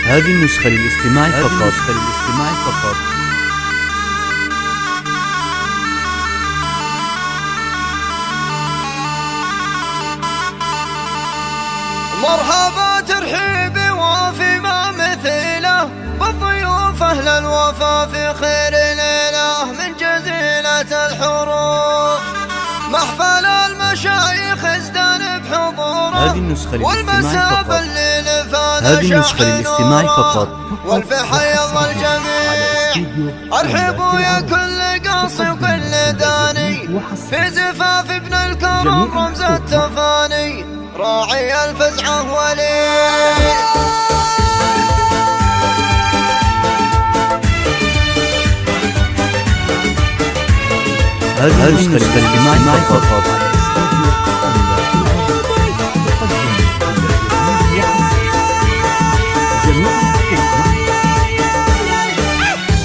هذه النسخة للاستماع فقط. مرحبا ترحيبي وفي ما مثيله بالضيوف أهل الوفا في خير ليلة من جزيلة الحروف. محفل المشايخ ازدان بحضوره والمساب الليل فانا للاستماع فقط. والفحي الله الجميع ارحبوا يا كل قاصي وكل داني في زفاف ابن الكرم رمز التفاني راعي الفزعة ولي. هذه النسخة للاستماع فقط.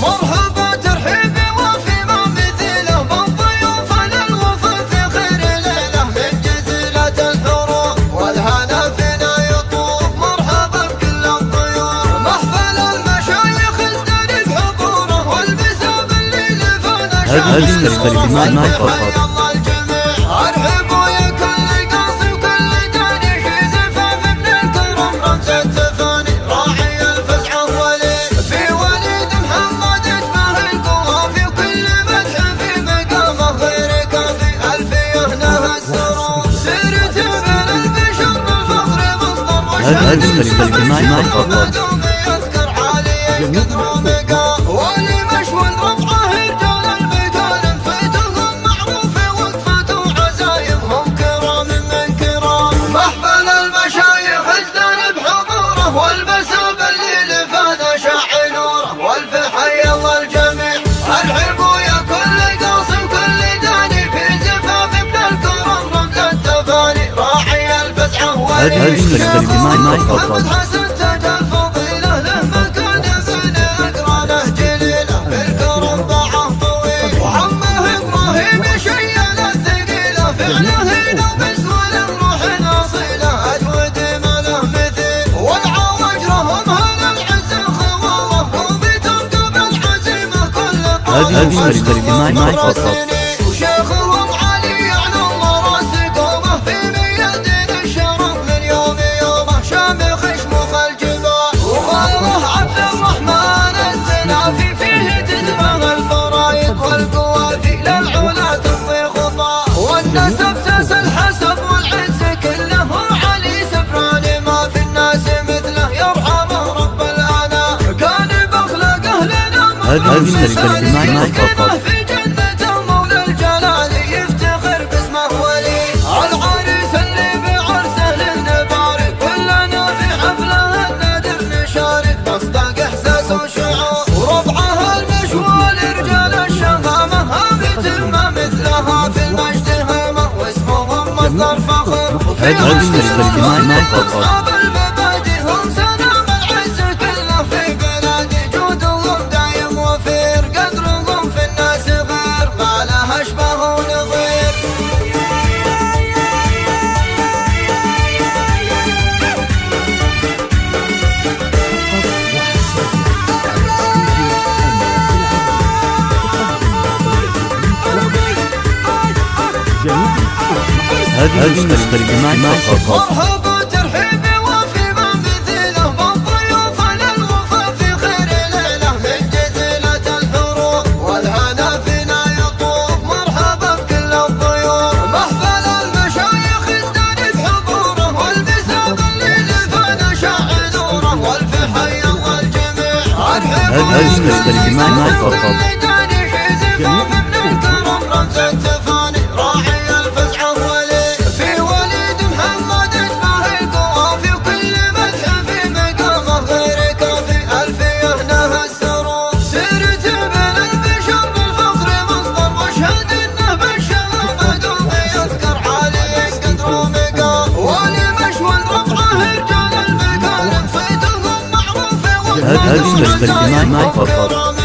مرحبا ترحيبي وفي ما مثيله بالضيوف للوفا في خير ليلة من جزيلة الحروف والهنا فينا يطوف. مرحبا بكل الضيوف محفل المشايخ ازداد بحضوره والبسام الليل فانا هذه النسخة للاستماع فقط. ارحبوا يا كل قاصي وكل داني في زفاف ابن الكرم رمز التفاني راعي الفزعة ولي. في وليد محمد اشبه القوافي وكل مدح في مقامه غير كافي الفيه له السرور سيرة ابن البشر بالفخر مصدر هذه النسخة للاستماع فقط. يذكر عالي قدر ومقام ولي مشوى رفعه رجال المكارم فيتهم معروف وقفة وعزايمهم كرام من كرام. محفل المشايخ ازدان بحضوره والمساب الليل فانا شاع نوره والفحي الله الجميع ارحبوا يا كل قاصي وكل داني في زفاف ابن الكرم رمز التفاني راعي الفزعة ولي. هذه النسخة للاستماع فقط. حسن تاج الفضيلة له مكان بين أقرانه جليلة في الكرم باعه طويل وعمه إبراهيم شيل الثقيلة فعله هنا بسهول الروح الأصيلة أجود ما له مثيل والعواجرهم هل العز الخواوة قلبي ترقب العزيمة كل هذه النسخة للاستماع فقط. وشيخهم علي على الله راس قومه في ميادين الشرف من يوم يومه شامخ شموخ الجبال وخاله عبد الرحمن السلافي فيه تدمغ الفرايد والقوافي للعلا تمضي خطاه والنسب ساس الحسب والعز كله وعلي سبراني ما في الناس مثله يرحمه رب الأنا كان بأخلاقه لنا هذه النسخة للاستماع فقط. في جنة مولى الجلال يفتخر باسمه ولي. العريس اللي بعرسه لنبارك كلنا في حفله النادر نشارك نصدق احساس وشعور وربعها المشوى لرجال الشهامه بتمه مثلها في المجد هامه واسمهم مصدر فخر. هذه النسخة للاستماع فقط. أصحاب المبادئ هم سلام العز كله في بلادي جودهم دايم وفير قدرهم في الناس غير ما له أشبه ونظير. هذه النسخة للاستماع فقط. مرحبا ترحيبي وفي ما مثيله بالضيوف للوفا في خير ليلة من جزيلة الحروف والهنا فينا يطوف. مرحبا بكل الضيوف محفل المشايخ ازداد بحضوره والبسام الليل فانا شاع نوره والفحي الله الجميع ارحبوا هذه النسخة للاستماع فقط. داني في زفاف ابن الكرم رمز التفاني راعي الفزعة ولي. في وليد محمد اشبه القوافي وكل مدح في مقامه غير كافي الفيه له السرور سيرة ابن البشر بالفخر مصدر واشهد انه بالشهامة دوم يذكر عالي قدر ومقام ولي مشوى رفعه رجال المكارم فيتهم معروف هذه النسخة للاستماع فقط.